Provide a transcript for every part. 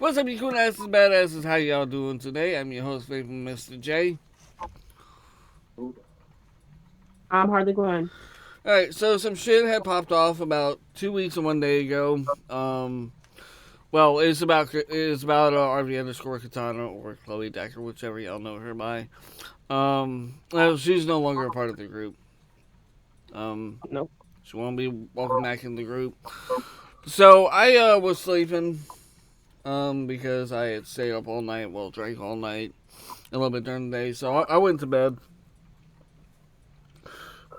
What's up, you cool asses, badasses? How y'all doing today? I'm your host, faithful Mr. J. I'm hardly going. Alright, so some shit had popped off about 2 weeks and 1 day ago. Well, it's about RV underscore Katana or ChloexDecker, whichever y'all know her by. Well, she's no longer a part of the group. Um, Nope. she won't be welcome back in the group. So I was sleeping because I had stayed up all night, well, drank all night, a little bit during the day. So I went to bed.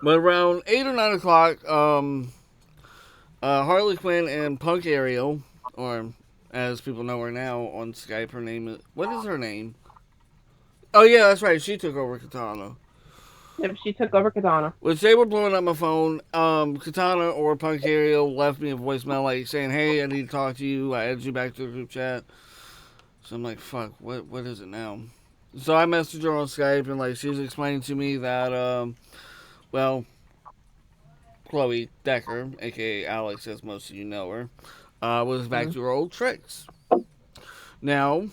But around 8 or 9 o'clock, Harley Quinn and Punk Ariel, or as people know her now on Skype, her name is, what is her name? Oh yeah, that's right. She took over Katana. If she took over Katana. Which they were blowing up my phone. Katana or Punk Ariel left me a voicemail like saying, "Hey, I need to talk to you. I added you back to the group chat." So I'm like, "Fuck, what is it now?" So I messaged her on Skype and like she was explaining to me that well, Chloe Decker, aka Alyx, as most of you know her, was back Mm-hmm. to her old tricks. Now,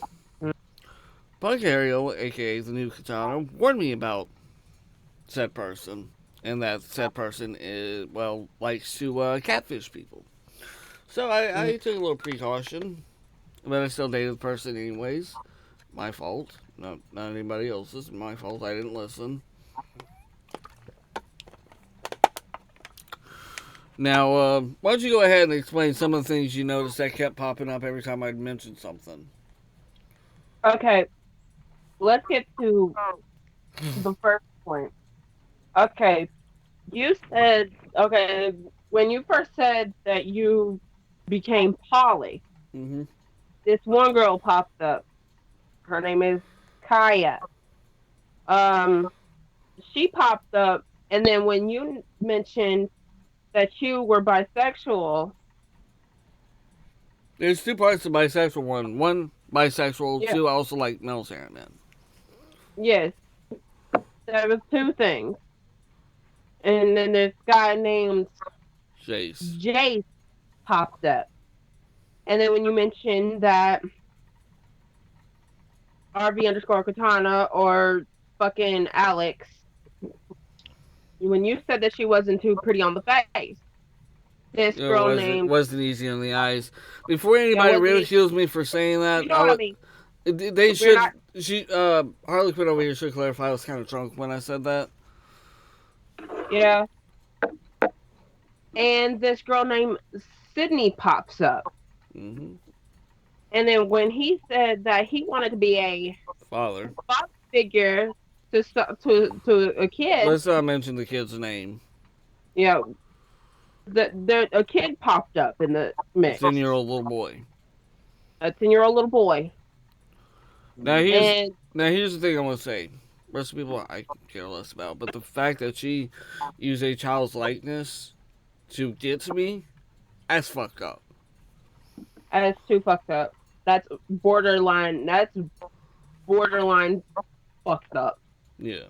Punk Ariel, aka the new Katana, warned me about said person, and that said person is well likes to catfish people. So I took a little precaution, but I still dated the person anyways. My fault, not anybody else's. My fault. I didn't listen. Now, why don't you go ahead and explain some of the things you noticed that kept popping up every time I'd mention something? Okay, let's get to the first point. Okay, you said, okay, when you first said that you became Polly, Mm-hmm. this one girl popped up. Her name is Kaya. Um, she popped up, and then when you mentioned that you were bisexual, There's two parts to bisexual. One bisexual. yeah, Two, I also like male Sarah men. yes, there was two things. And then this guy named Jace. Jace popped up. And then when you mentioned that RV underscore Katana or fucking Alyx, when you said that she wasn't too pretty on the face, this It girl wasn't named, wasn't easy on the eyes. Before yeah, anybody wasn't it? ridicules me for saying that, You know what I mean? they We're not, should. Harley Quinn over here should clarify. I was kind of drunk when I said that. yeah. And this girl named Sydney pops up. Mm-hmm. And then when he said that he wanted to be a Father. father figure to a kid, Let's not mention the kid's name. you know, a kid popped up in the A mix, 10-year-old little boy. a 10-year-old little boy, Now here's and now here's the thing I want to say. Rest of people I care less about, but the fact that she used a child's likeness to get to me, that's fucked up. that's too fucked up. That's borderline. That's borderline fucked up. Yeah.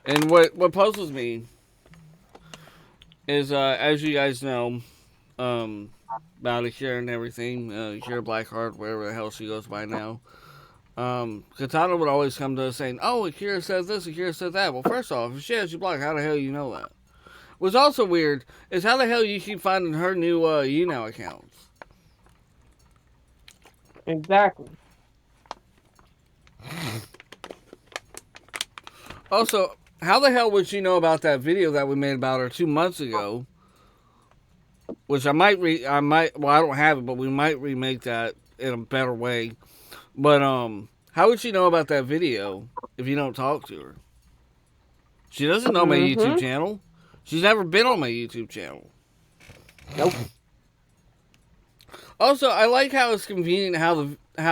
And what puzzles me is, as you guys know, um, about Akira and everything, Akira Blackheart, wherever the hell she goes by now. Katana would always come to us saying, "Oh, Akira says this, Akira says that." Well, first off, if she has you blocked, how the hell you know that? What's also weird is how the hell you keep finding her new YouNow accounts. Exactly. Also, how the hell would she know about that video that we made about her 2 months ago? Which well, I don't have it, but we might remake that in a better way. But how would she know about that video if you don't talk to her? She doesn't know my YouTube Mm-hmm. channel. She's never been on my YouTube channel. Nope. Also, I like how it's convenient how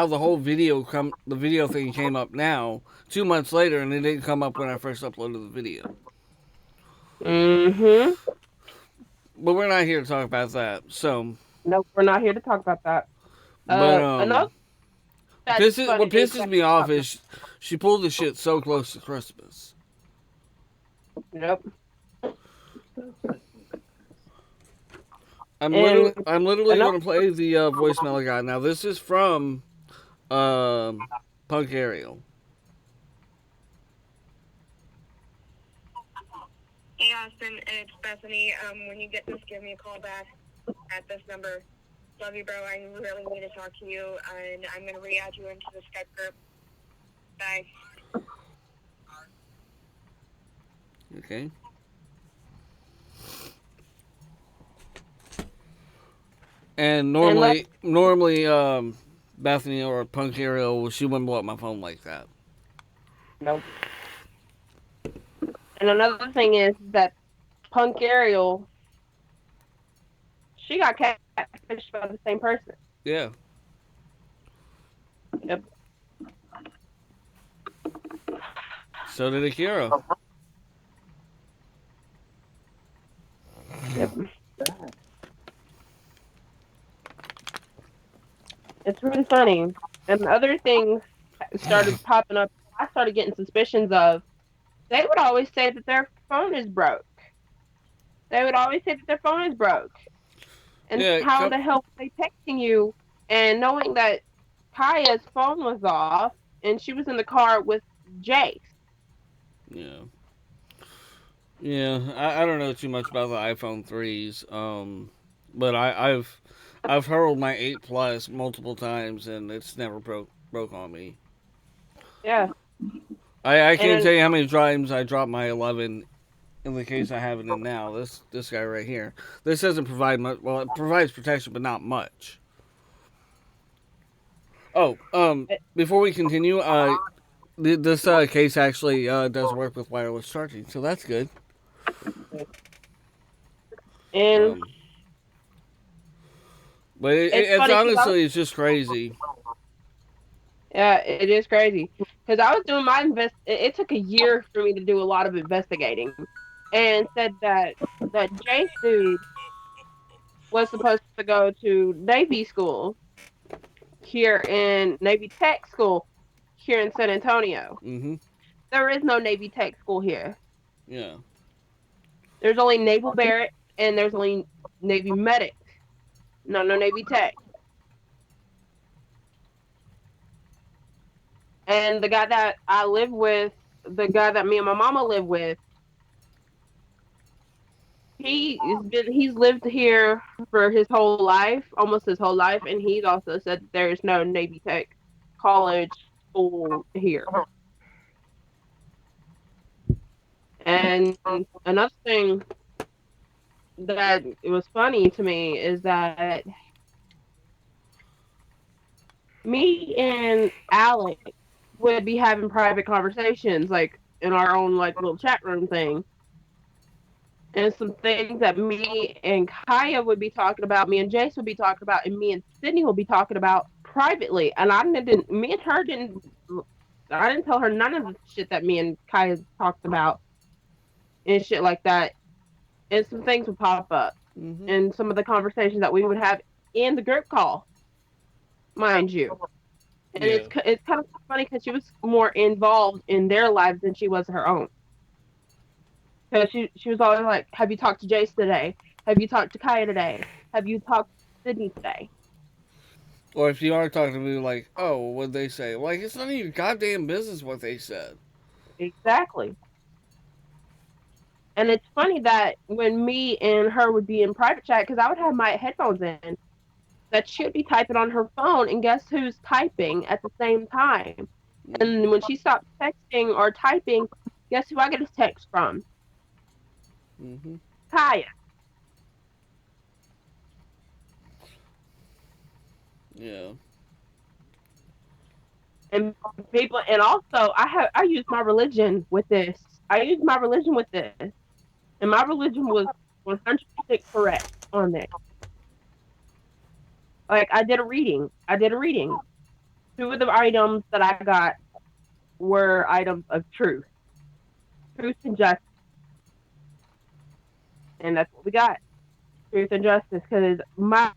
the whole the video thing came up now 2 months later, and it didn't come up when I first uploaded the video. Mm-hmm. But we're not here to talk about that. So, Nope. We're not here to talk about that. but Another that's what funny thing pisses that me off popped up. is she pulled the shit so close to Christmas. Nope. And I'm literally another going to play the voicemail I got. Now this is from Punk Ariel. Hey Austin, it's Bethany. When you get this, give me a call back at this number. Love you, bro. I really need to talk to you, and I'm gonna re-add you into the Skype group. Bye. Okay. And and let normally, Bethany or Punk Ariel, she wouldn't blow up my phone like that. no. And another thing is that Punk Ariel, she got catfished by the same person. Yeah. Yep. So did Akira. Yep. It's really funny. And other things started popping up. I started getting suspicions of. They would always say that their phone is broke. They would always say that their phone is broke. And Yeah. how the hell were they texting you and knowing that Kaya's phone was off and she was in the car with Jace? Yeah. Yeah. I don't know too much about the iPhone threes. But I've hurled my 8 Plus multiple times and it's never broke on me. Yeah. I And can't then tell you how many times I dropped my 11 in the case I have it in now. This guy right here. This doesn't provide much. Well, it provides protection, but not much. Oh, before we continue, this case actually does work with wireless charging, so that's good. and Um, but it's it's funny because honestly it's just crazy. yeah, it is crazy because I was doing my It took a year for me to do a lot of investigating, and said that Jace dude was supposed to go to Navy school here in Navy Tech school here in San Antonio. Mm-hmm. There is no Navy Tech school here. Yeah. There's only Naval Barracks and there's only Navy Medic. No Navy Tech. And the guy that I live with, the guy that me and my mama live with, he's lived here for his whole life, almost his whole life, and he's also said that there is no Navy Tech college school here. And another thing that it was funny to me is that me and Alex would be having private conversations like in our own like little chat room thing. And some things that me and Kaya would be talking about, me and Jace would be talking about, and me and Sydney will be talking about privately. And me and her didn't, I didn't tell her none of the shit that me and Kaya talked about and shit like that. And some things would pop up Mm-hmm. in some of the conversations that we would have in the group call, mind you. And Yeah. it's kind of funny because she was more involved in their lives than she was her own. Because she was always like, "Have you talked to Jace today? Have you talked to Kaya today? Have you talked to Sydney today?" Or if you are talking to me, like, oh, what'd they say? Like, it's none of your goddamn business what they said. Exactly. And it's funny that when me and her would be in private chat, because I would have my headphones in, that she would be typing on her phone, and guess who's typing at the same time? And when she stops texting or typing, guess who I get a text from? Mm-hmm. Kaya. Yeah. And people, and also I use my religion with this. I use my religion with this, and my religion was 100% correct on this. Like I did a reading. I did a reading. Two of the items that I got were items of truth and justice, and that's what we got. Truth and justice, because my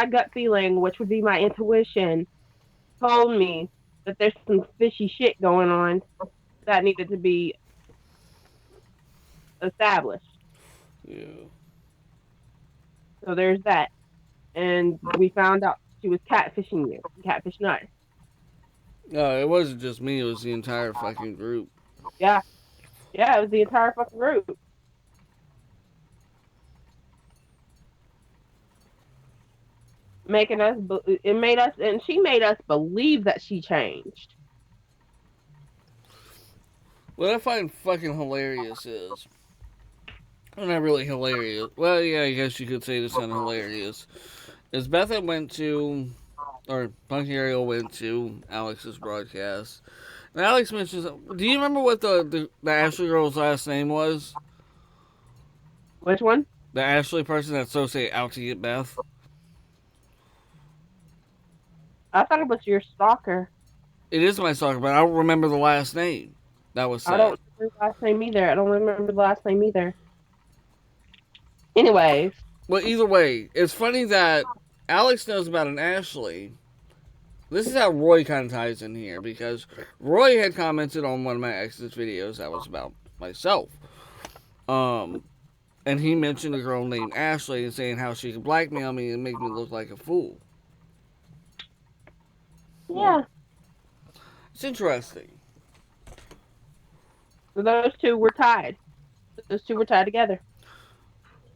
gut feeling, which would be my intuition, told me that there's some fishy shit going on that needed to be established. Yeah. So there's that. and we found out she was catfishing you, catfishing us. No, it wasn't just me. It was the entire fucking group. Yeah, yeah, it was the entire fucking group. Making us, it made us, and she made us believe that she changed. What I find fucking hilarious is, well, not really hilarious. Well, yeah, I guess you could say this kind of hilarious. Is Beth went to, or Punk Ariel went to Alex's broadcast. And Alex mentions, do you remember what the Ashley girl's last name was? Which one? The Ashley person that's so say out to get Beth? I thought it was your stalker. It is my stalker, but I don't remember the last name that was I said. don't remember the last name either. I don't remember the last name either. Anyways, Well, either way, it's funny that Alex knows about an Ashley. This is how Roy kind of ties in here because Roy had commented on one of my ex's videos that was about myself. Um, and he mentioned a girl named Ashley and saying how she could blackmail me and make me look like a fool. yeah. It's interesting. So those two were tied. Those two were tied together.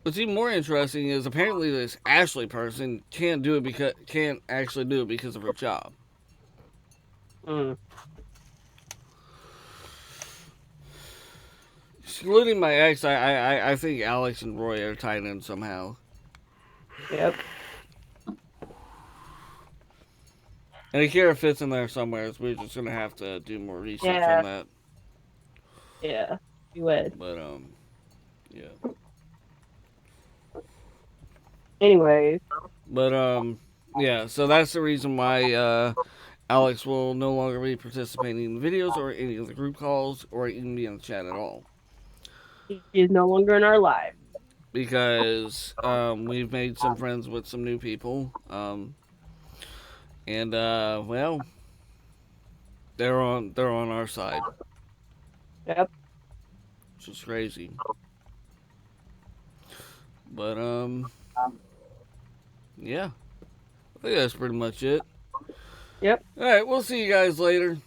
What's even more interesting is apparently this Ashley person can't actually do it because of her job. Mm. Excluding my ex, I think Alex and Roy are tied in somehow. Yep. And Akira fits in there somewhere, so we're just gonna have to do more research Yeah. on that. Yeah. You would. But yeah. Anyways. But yeah. So that's the reason why Alex will no longer be participating in the videos or any of the group calls or even be in the chat at all. He is no longer in our life. Because we've made some friends with some new people. And well, they're on our side. Yep. Which is crazy. But yeah. I think that's pretty much it. Yep. Alright, we'll see you guys later.